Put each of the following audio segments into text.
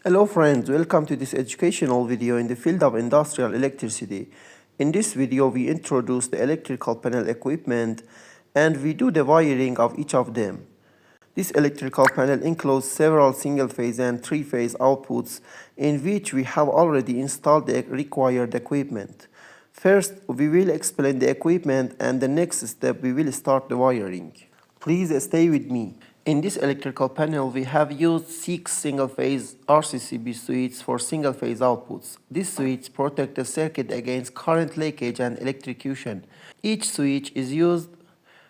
Hello friends, welcome to this educational video in the field of industrial electricity. In this video we introduce the electrical panel equipment and we do the wiring of each of them. This electrical panel includes several single-phase and three-phase outputs in which we have already installed the required equipment. First, we will explain the equipment and the next step we will start the wiring. Please stay with me. In this electrical panel, we have used 6 single-phase RCCB switches for single-phase outputs. These switches protect the circuit against current leakage and electrocution. Each switch is used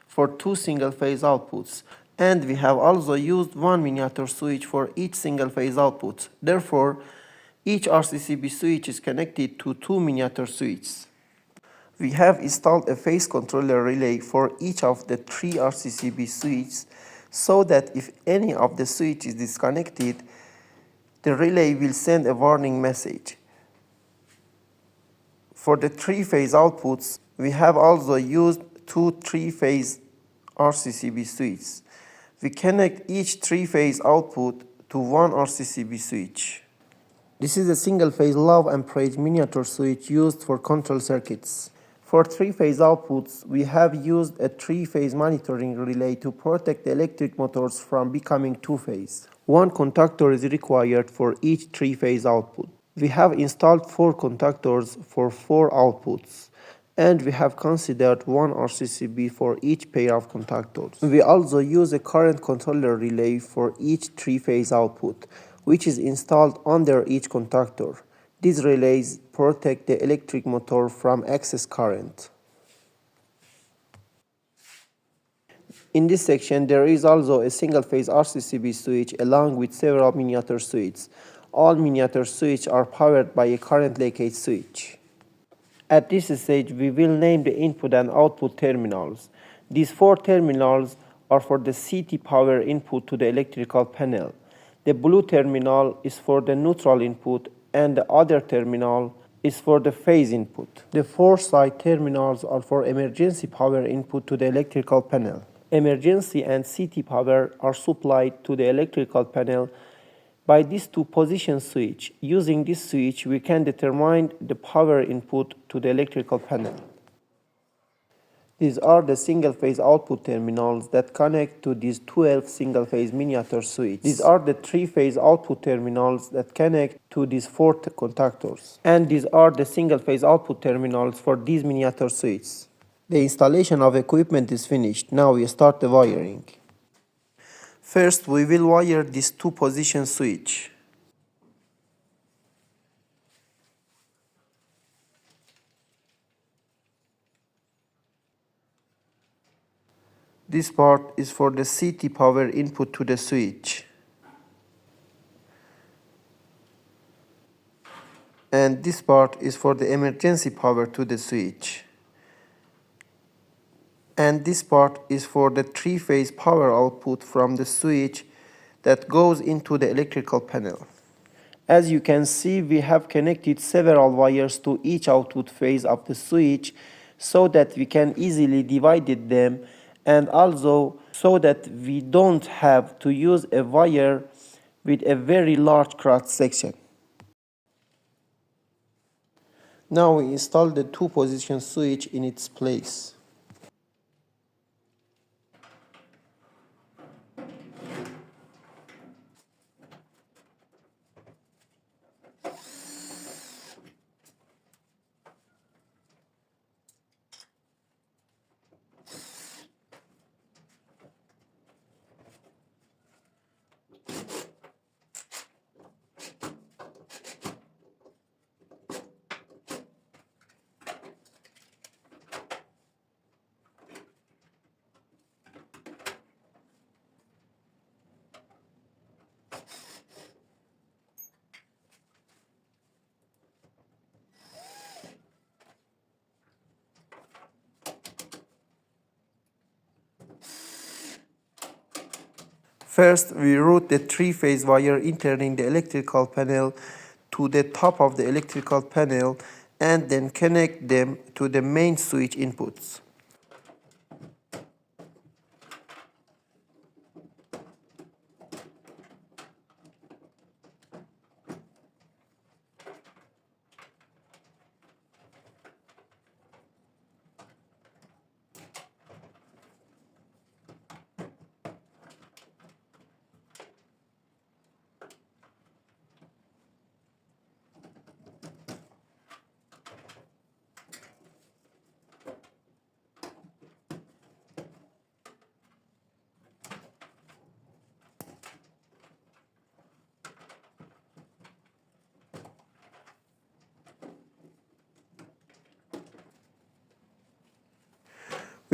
for 2 single-phase outputs, and we have also used 1 miniature switch for each single-phase output. Therefore, each RCCB switch is connected to 2 miniature switches. We have installed a phase controller relay for each of the 3 RCCB switches so that if any of the switch is disconnected, the relay will send a warning message. For the 3-phase outputs, we have also used 2 3-phase RCCB switches. We connect each 3-phase output to 1 RCCB switch. This is a single-phase low amperage miniature switch used for control circuits. For 3-phase outputs, we have used a 3-phase monitoring relay to protect the electric motors from becoming 2-phase. 1 contactor is required for each 3-phase output. We have installed 4 contactors for 4 outputs, and we have considered 1 RCCB for each pair of contactors. We also use a current controller relay for each 3-phase output, which is installed under each contactor. These relays protect the electric motor from excess current. In this section, there is also a single-phase RCCB switch along with several miniature switches. All miniature switches are powered by a current leakage switch. At this stage, we will name the input and output terminals. These 4 terminals are for the CT power input to the electrical panel. The blue terminal is for the neutral input and the other terminal is for the phase input. The 4 side terminals are for emergency power input to the electrical panel. Emergency and CT power are supplied to the electrical panel by this 2-position switch. Using this switch, we can determine the power input to the electrical panel. These are the single-phase output terminals that connect to these 12 single-phase miniature switches. These are the 3-phase output terminals that connect to these 4 contactors. And these are the single-phase output terminals for these miniature switches. The installation of equipment is finished. Now we start the wiring. First, we will wire this 2-position switch. This part is for the CT power input to the switch. And this part is for the emergency power to the switch. And this part is for the 3-phase power output from the switch that goes into the electrical panel. As you can see, we have connected several wires to each output phase of the switch so that we can easily divide them, and also so that we don't have to use a wire with a very large cross section. Now we install the 2-position switch in its place. First, we route the 3-phase wire entering the electrical panel to the top of the electrical panel and then connect them to the main switch inputs.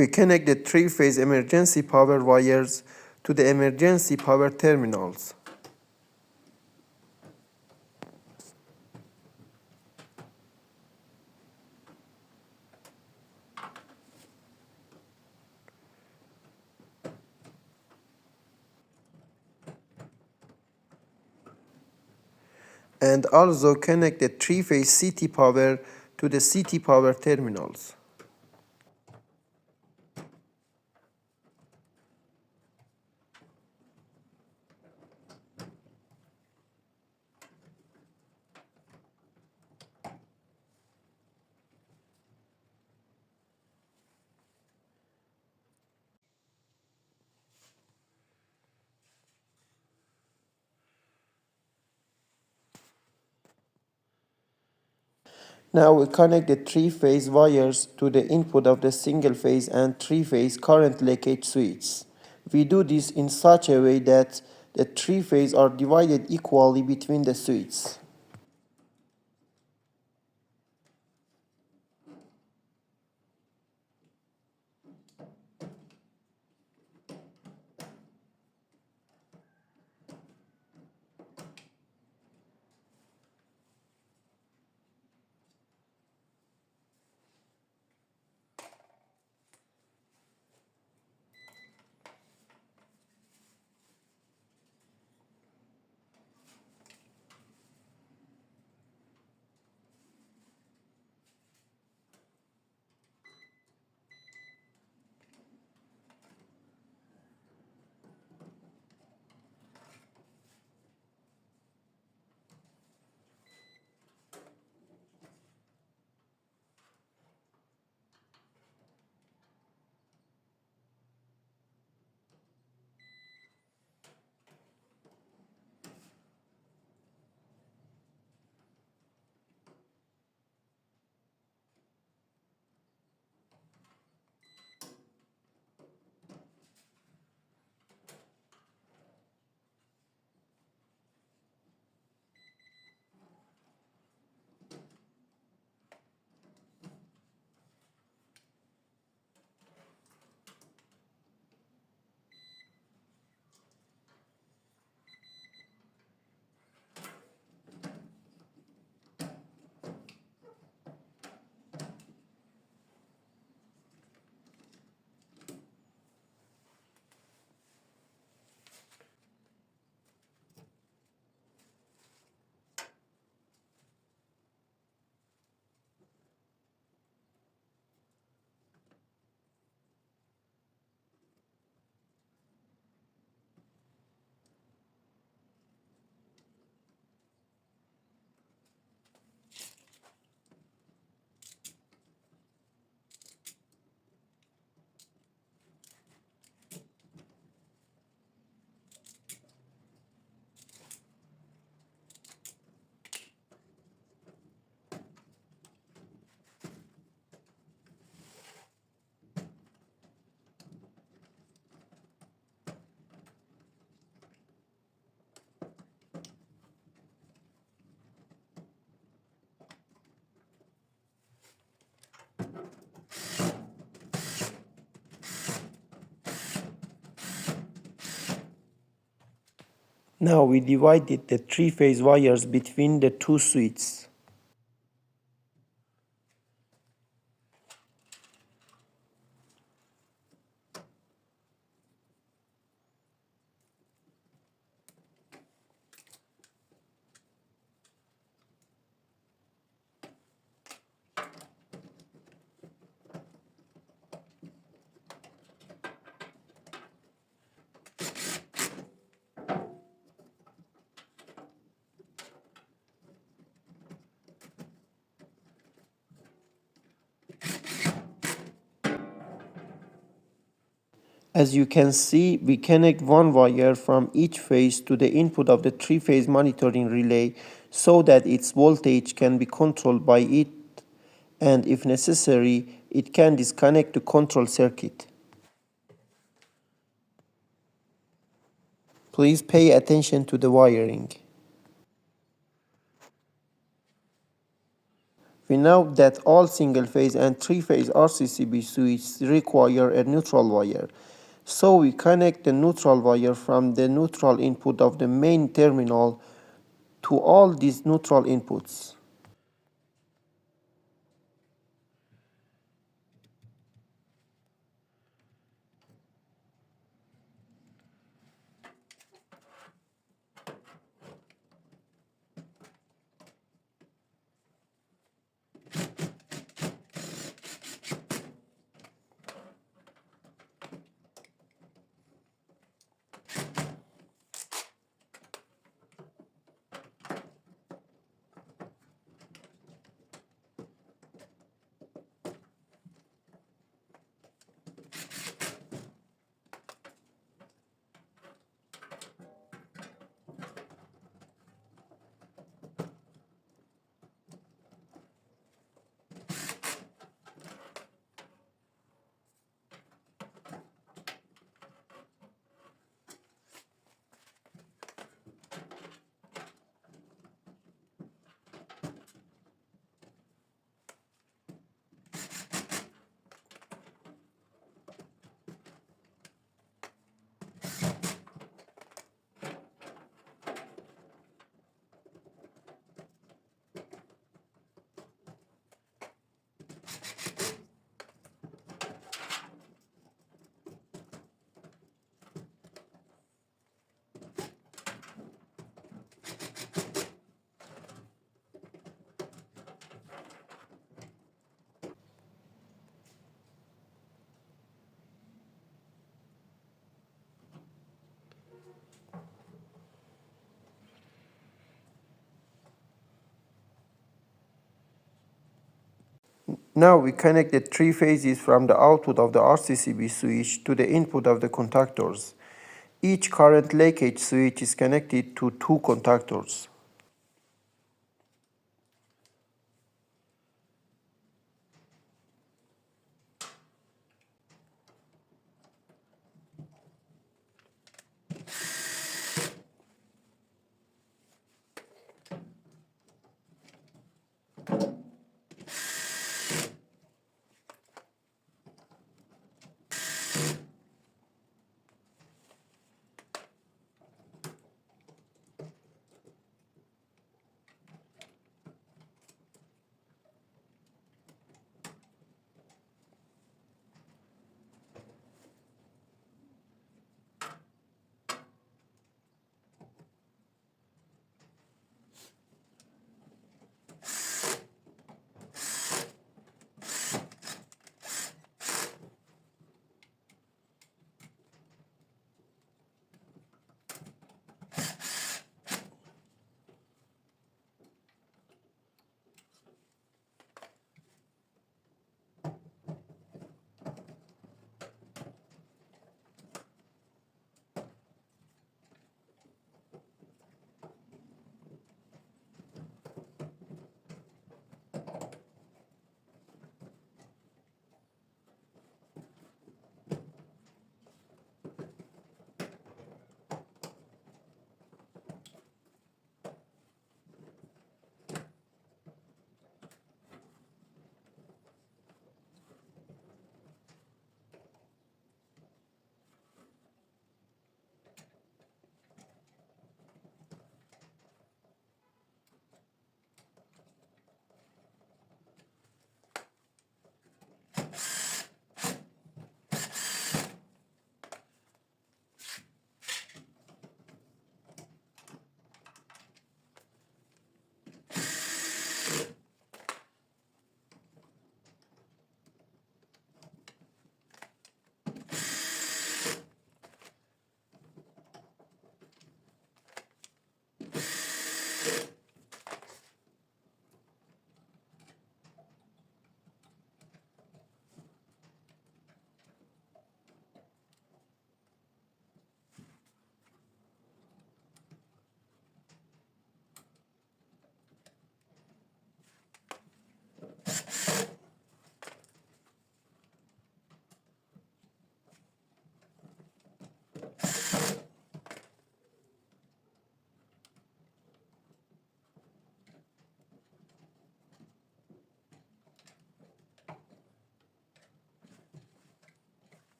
We connect the three-phase emergency power wires to the emergency power terminals. And also connect the three-phase CT power to the CT power terminals. Now we connect the three-phase wires to the input of the single-phase and three-phase current leakage switches. We do this in such a way that the three-phase are divided equally between the switches. Now we divided the three-phase wires between the two switches. As you can see, we connect one wire from each phase to the input of the three-phase monitoring relay so that its voltage can be controlled by it, and if necessary, it can disconnect the control circuit. Please pay attention to the wiring. We know that all single-phase and three-phase RCCB switches require a neutral wire. So we connect the neutral wire from the neutral input of the main terminal to all these neutral inputs. Now we connect the three phases from the output of the RCCB switch to the input of the contactors. Each current leakage switch is connected to two contactors.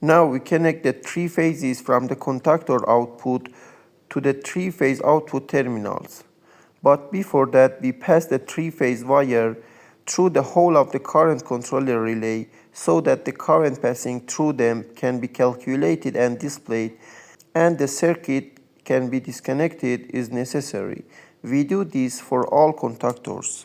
Now we connect the three phases from the contactor output to the three-phase output terminals. But before that, we pass the three-phase wire through the whole of the current controller relay so that the current passing through them can be calculated and displayed, and the circuit can be disconnected is necessary. We do this for all contactors.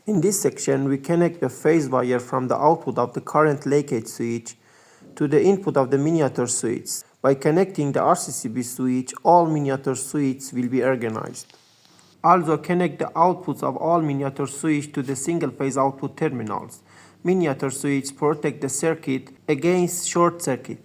In this section, we connect the phase wire from the output of the current leakage switch to the input of the miniature switch. By connecting the RCCB switch, all miniature switches will be organized. Also connect the outputs of all miniature switches to the single-phase output terminals. Miniature switches protect the circuit against short circuit.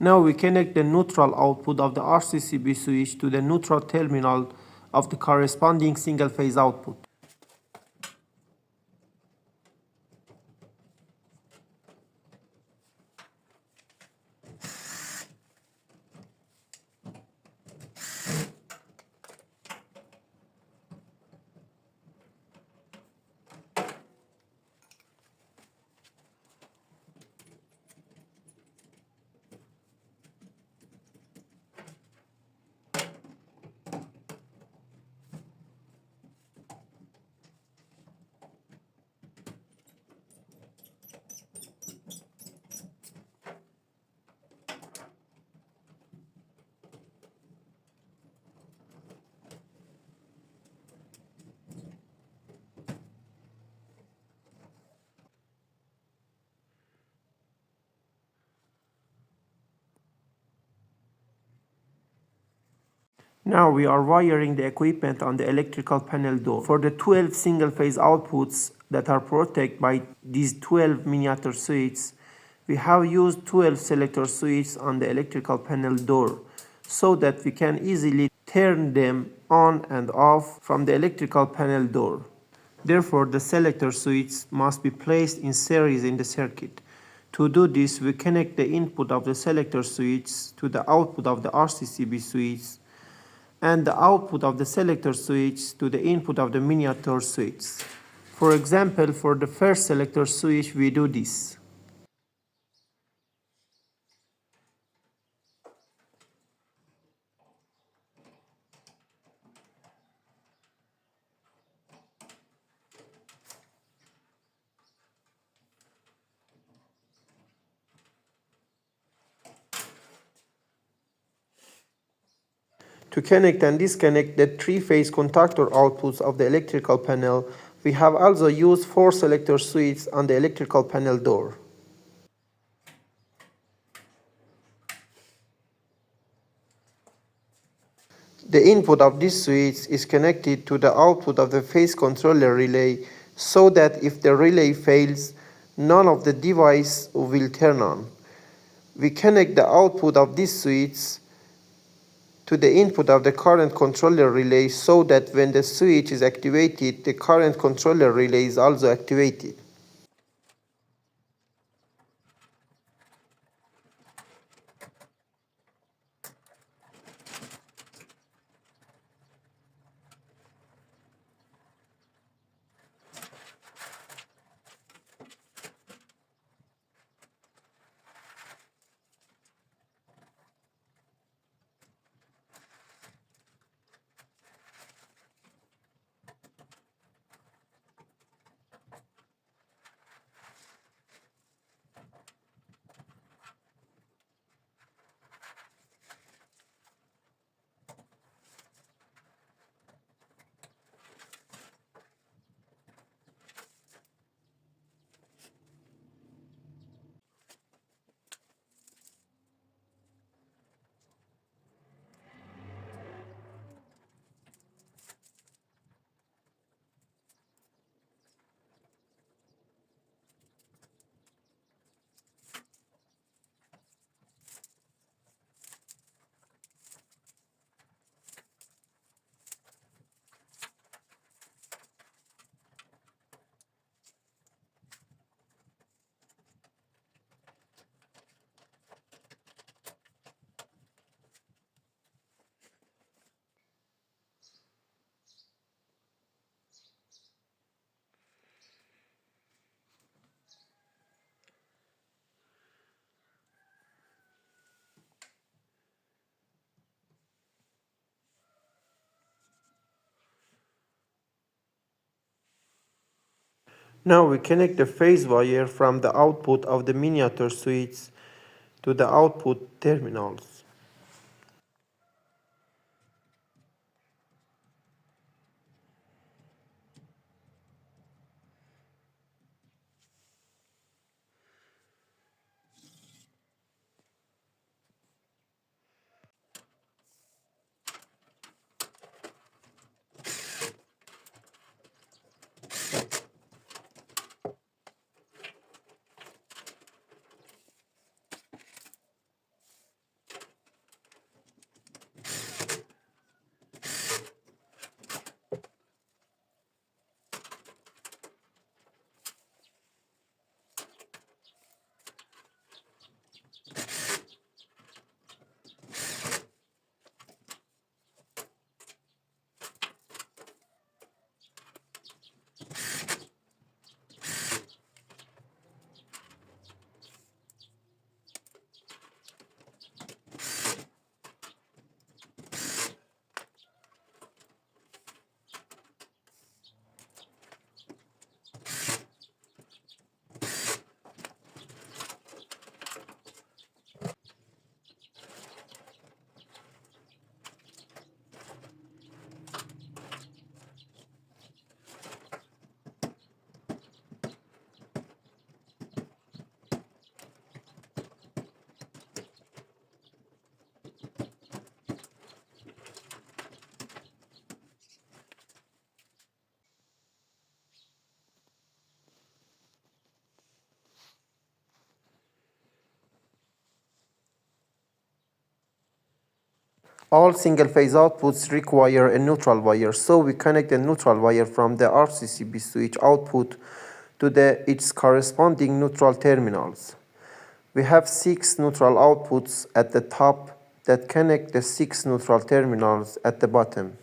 Now we connect the neutral output of the RCCB switch to the neutral terminal of the corresponding single-phase output. Now we are wiring the equipment on the electrical panel door. For the 12 single-phase outputs that are protected by these 12 miniature switches, we have used 12 selector switches on the electrical panel door so that we can easily turn them on and off from the electrical panel door. Therefore, the selector switches must be placed in series in the circuit. To do this, we connect the input of the selector switch to the output of the RCCB switch and the output of the selector switch to the input of the miniature switch. For example, for the first selector switch, we do this. To connect and disconnect the three-phase contactor outputs of the electrical panel, we have also used 4 selector switches on the electrical panel door. The input of this switch is connected to the output of the phase controller relay so that if the relay fails, none of the device will turn on. We connect the output of this switch to the input of the current controller relay so that when the switch is activated, the current controller relay is also activated. Now we connect the phase wire from the output of the miniature switch to the output terminals. All single-phase outputs require a neutral wire, so we connect a neutral wire from the RCCB switch output to its corresponding neutral terminals. We have 6 neutral outputs at the top that connect the 6 neutral terminals at the bottom.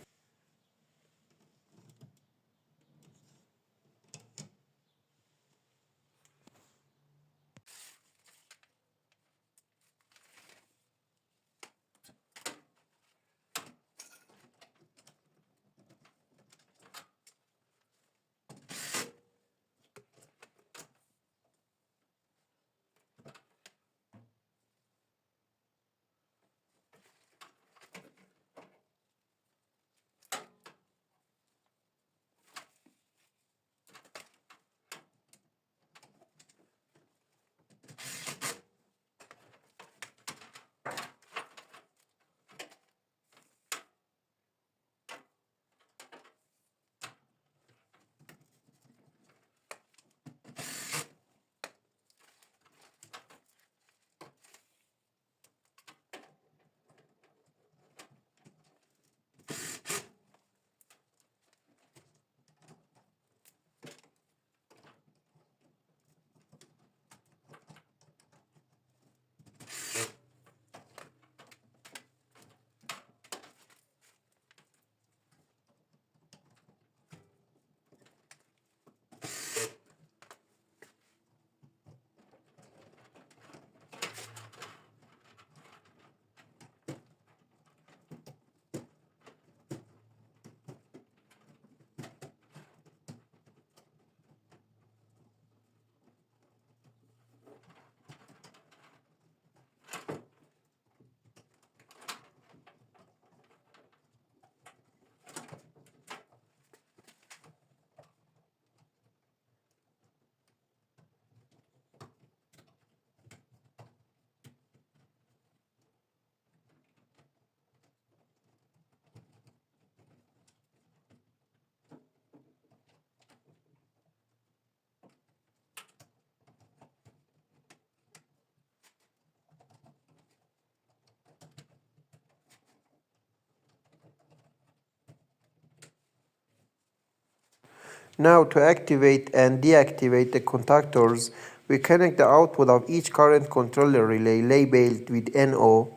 Now to activate and deactivate the contactors, we connect the output of each current controller relay labeled with NO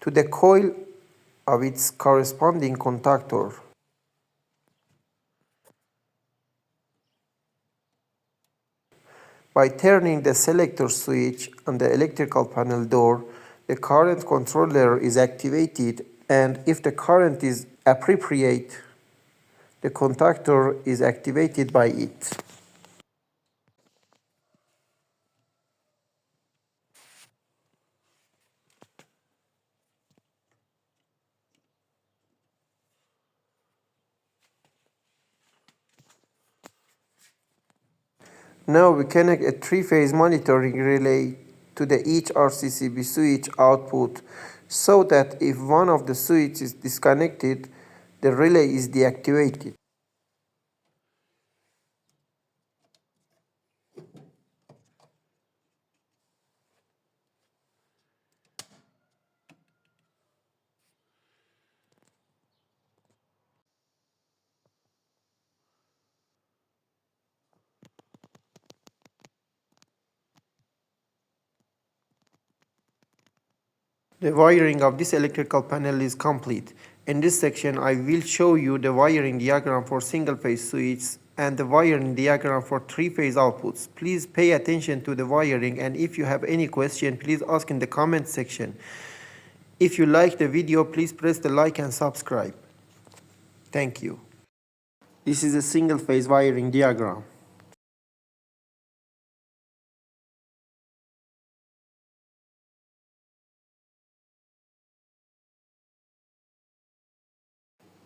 to the coil of its corresponding contactor. By turning the selector switch on the electrical panel door, the current controller is activated, and if the current is appropriate, the contactor is activated by it. Now we connect a 3-phase monitoring relay to each RCCB switch output so that if one of the switches is disconnected, the relay is deactivated. The wiring of this electrical panel is complete. In this section, I will show you the wiring diagram for single-phase switches and the wiring diagram for 3-phase outputs. Please pay attention to the wiring, and if you have any question, please ask in the comment section. If you like the video, please press the like and subscribe. Thank you. This is a single-phase wiring diagram.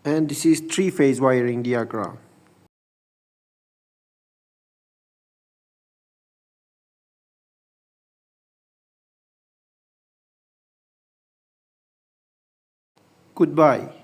And this is 3-phase wiring diagram. Goodbye.